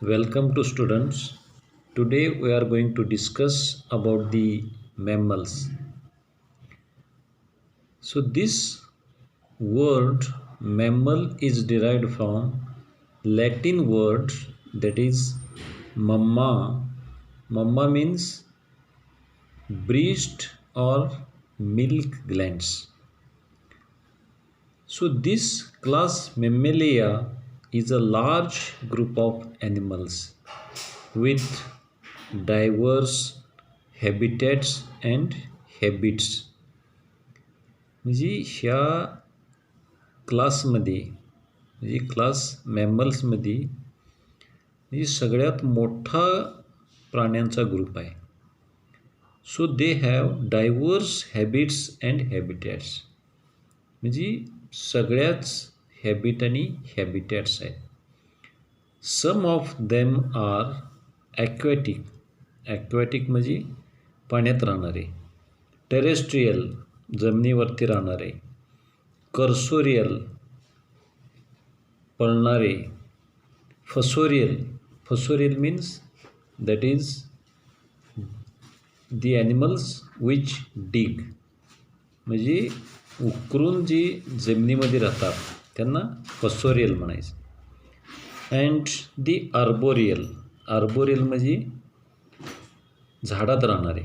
Welcome to students. Today we are going to discuss about the mammals. So this word mammal is derived from Latin word that is mamma. Mamma means breast or milk glands. So this class Mammalia is a large group of animals with diverse habitats and habits. म्हणजे ह्या क्लासमध्ये म्हणजे class मॅमल्समध्ये म्हणजे सगळ्यात मोठा प्राण्यांचा group आहे. So they have diverse habits and habitats म्हणजे सगळ्याच हॅबिट आणि हॅबिटॅट्स आहेत. Some of them are aquatic. Aquatic म्हणजे पाण्यात राहणारे, टेरेस्ट्रियल जमिनीवरती राहणारे, कर्सोरियल पळणारे, fossorial. Fossorial means that is the animals which dig म्हणजे उकरून जी जमिनीमध्ये राहतात त्यांना फसोरियल म्हणायचं. And the arboreal. आर्बोरियल म्हणजे झाडात राहणारे.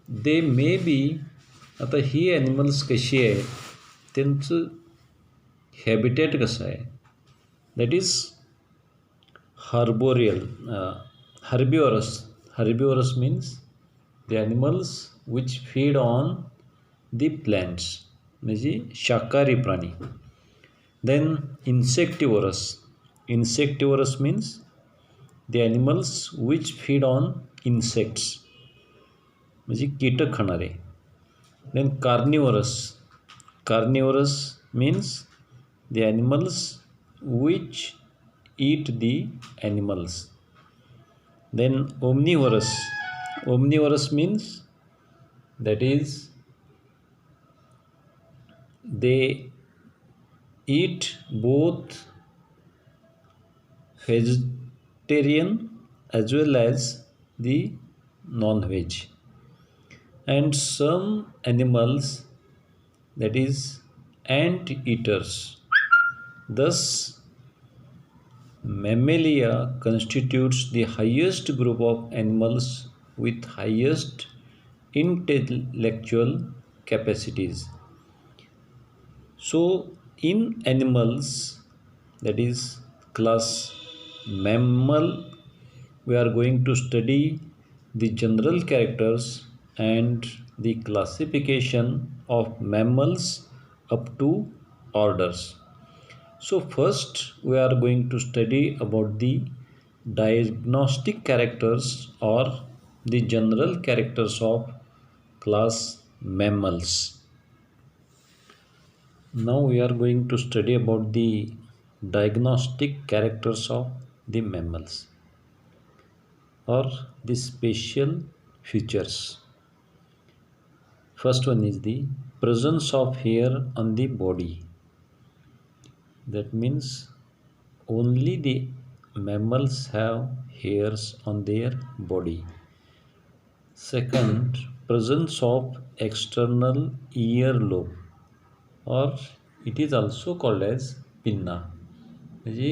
They may be. आता ही ॲनिमल्स कशी आहे, त्यांचं हॅबिटॅट कसं आहे, that is arboreal. Herbivorous. Herbivorous means the animals which feed on the plants म्हणजे शाकाहारी प्राणी. Then insectivorous. Insectivorous means the animals which feed on insects म्हणजे कीटक खाणारे. Then carnivorous. Carnivorous means the animals which eat the animals. Then omnivorous. Omnivorous means that is they eat both vegetarian as well as the non-veg. And some animals, that is ant eaters. Thus Mammalia constitutes the highest group of animals with highest intellectual capacities. So in animals, that is class mammal, we are going to study the general characters and the classification of mammals up to orders. So first we are going to study about the diagnostic characters or the general characters of class mammals. Now we are going to study about the diagnostic characters of the mammals or the special features. First one is the presence of hair on the body. That means only the mammals have hairs on their body. Second, presence of external earlobe or it is also called as pinna. म्हणजे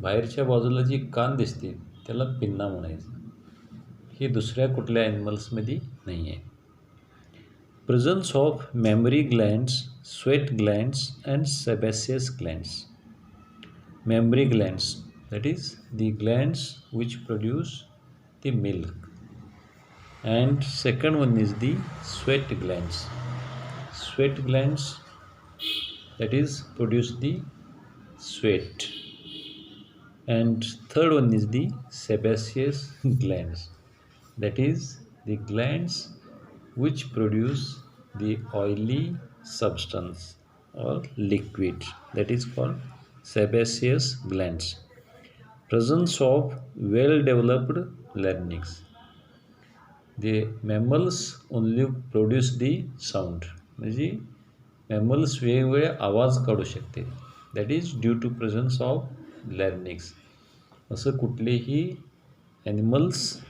बाहेरच्या बाजूला जी कान दिसते त्याला pinna म्हणायचं. हे दुसऱ्या कुठल्या ॲनिमल्समध्ये नाही आहे. Presence of mammary glands, sweat glands and sebaceous glands. Mammary glands, that is the glands which produce the milk. And second one is the sweat glands. Sweat glands, that is produce the sweat. And third one is the sebaceous glands, that is the glands which produce the oily substance or liquid, that is called sebaceous glands. Presence of well developed larynx. The mammals only produce the sound म्हणजे mammals वेगवेगळे आवाज काढू शकते. That is due to presence of larynx. असं कुठलेही animals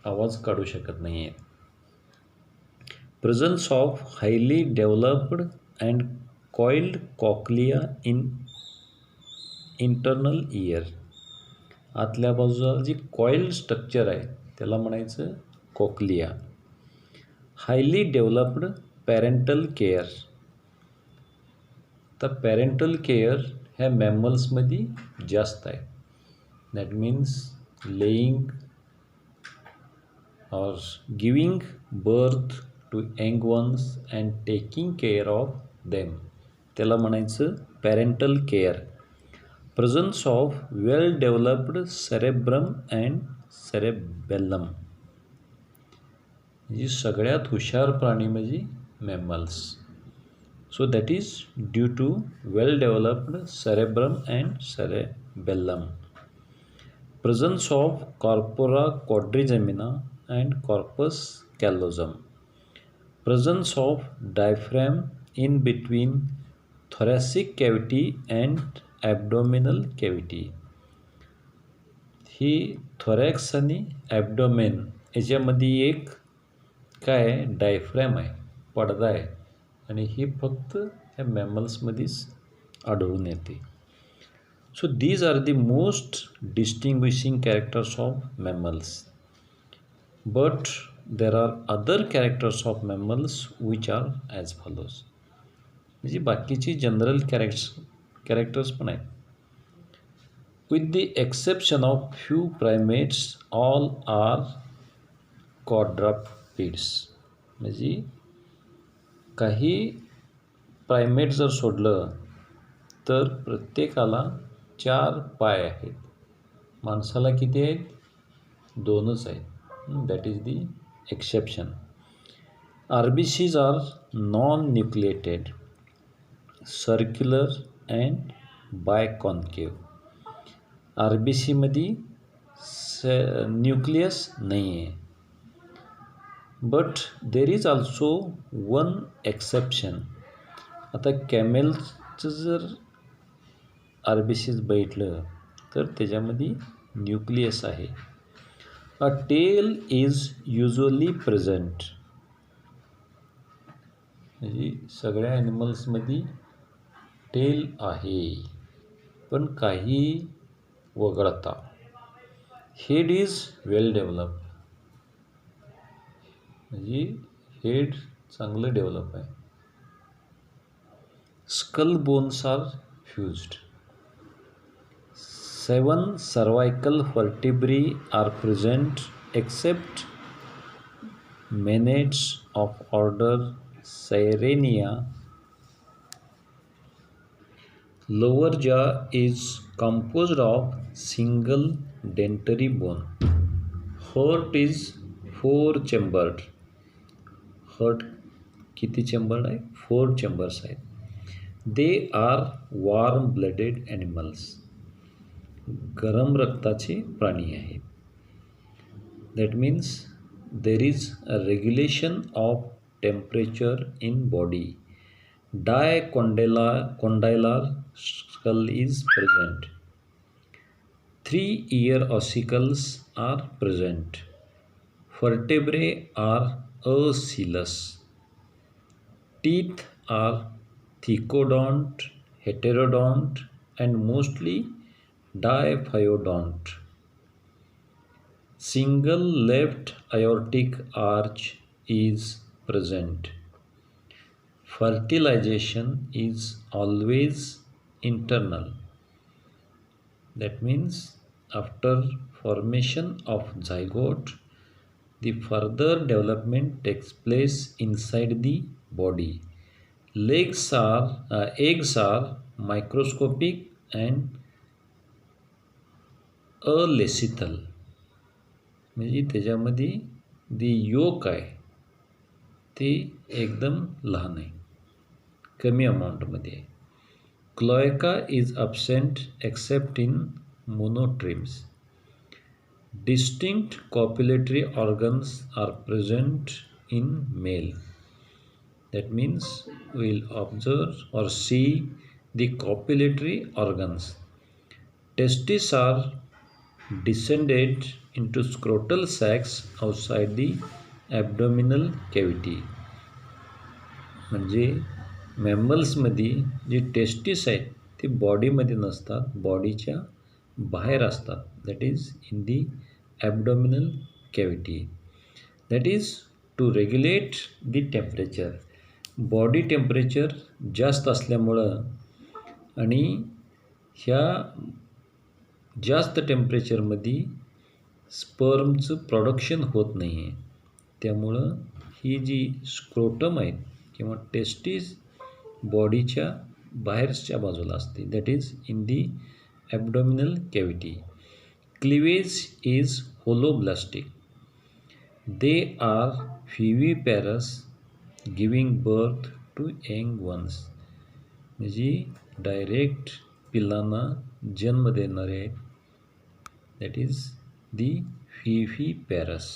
आवाज काढू शकत नाही आहेत. Presence of highly developed and coiled cochlea in internal ear. आतल्या बाजूला जी कॉइल्ड स्ट्रक्चर आहे त्याला म्हणायचं cochlea. Highly developed parental care. तर पॅरेंटल केअर ह्या मॅमल्समध्ये जास्त आहे. That means laying or giving birth to young ones and taking care of them, त्याला म्हणायचं parental care. Presence of well developed cerebrum and cerebellum. म्हणजे सगळ्यात हुशार प्राणी म्हणजे mammals. So that is due to well developed cerebrum and cerebellum. Presence of corpora quadrigemina and corpus callosum. Presence of diaphragm in between thoracic cavity and abdominal cavity. He thorax आणि abdomen याच्यामध्ये एक काय आहे, diaphragm आहे, पडदा आहे, आणि ही फक्त ह्या मॅमल्समध्येच आढळून येते. So these are the most distinguishing characters of mammals. But there are other characters of mammals which are as follows. म्हणजे बाकीची जनरल कॅरेक्टर्स पण आहेत. With the exception of few primates, all are quadrupeds. म्हणजे काही primate जर सोडलं तर प्रत्येकाला 4 पाय आहेत. माणसाला किती आहेत? 2च आहेत. That is the exception. RBCs are non-nucleated, circular and biconcave. RBC मध्ये न्यूक्लियस नाही आहे. But there is also one exception. आता कॅमेलचं जर RBCs बघितलं तर त्याच्यामध्ये न्यूक्लियस आहे. A tail is usually present. म्हणजे सगळ्या ॲनिमल्समध्ये टेल आहे, पण काही वगळता. Head is well developed. म्हणजे हेड चांगलं डेव्हलप आहे. Skull bones are fused. 7 cervical vertebrae are present except Manates of order Sirenia. Lower jaw is composed of single dentary bone. Heart is 4 chambered. Heart किती chambered आहे? 4 chambers आहेत. They are warm blooded animals. गरम रक्ताचे प्राणी आहेत. That means there is a regulation of temperature in body. Dicondylar skull is present. 3 ear ossicles are present. Vertebrae are acillous. Teeth are thecodont, heterodont, and mostly diphyodont. Single left aortic arch is present. Fertilization is always internal. That means after formation of zygote, the further development takes place inside the body. Eggs are microscopic and अलेसिथल. म्हणजे त्याच्यामध्ये जी योक आहे ते एकदम लहान आहे, कमी अमाऊंटमध्ये आहे. Cloaca is absent except in monotremes. Distinct copulatory organs are present in male. That means will observe और see the copulatory organs. Testes are descended into scrotal sacs outside the abdominal cavity. म्हणजे मॅमल्समध्ये जे testis आहेत ते बॉडीमध्ये नसतात, बॉडीच्या बाहेर असतात. That is in the abdominal cavity. That is to regulate the temperature. Body temperature जास्त असल्यामुळं आणि ह्या जास्त टेम्परेचरमध्ये स्पर्मचं प्रोडक्शन होत नाही आहे. त्यामुळं ही जी स्क्रोटम आहेत किंवा टेस्टिस बॉडीच्या बाहेरच्या बाजूला असते. That is in the abdominal cavity. Cleavage is holoblastic. They are viviparous giving birth to young ones. म्हणजे डायरेक्ट पिलांना जन्म देणारे आहेत. That is the व्हिव्हिपॅरस.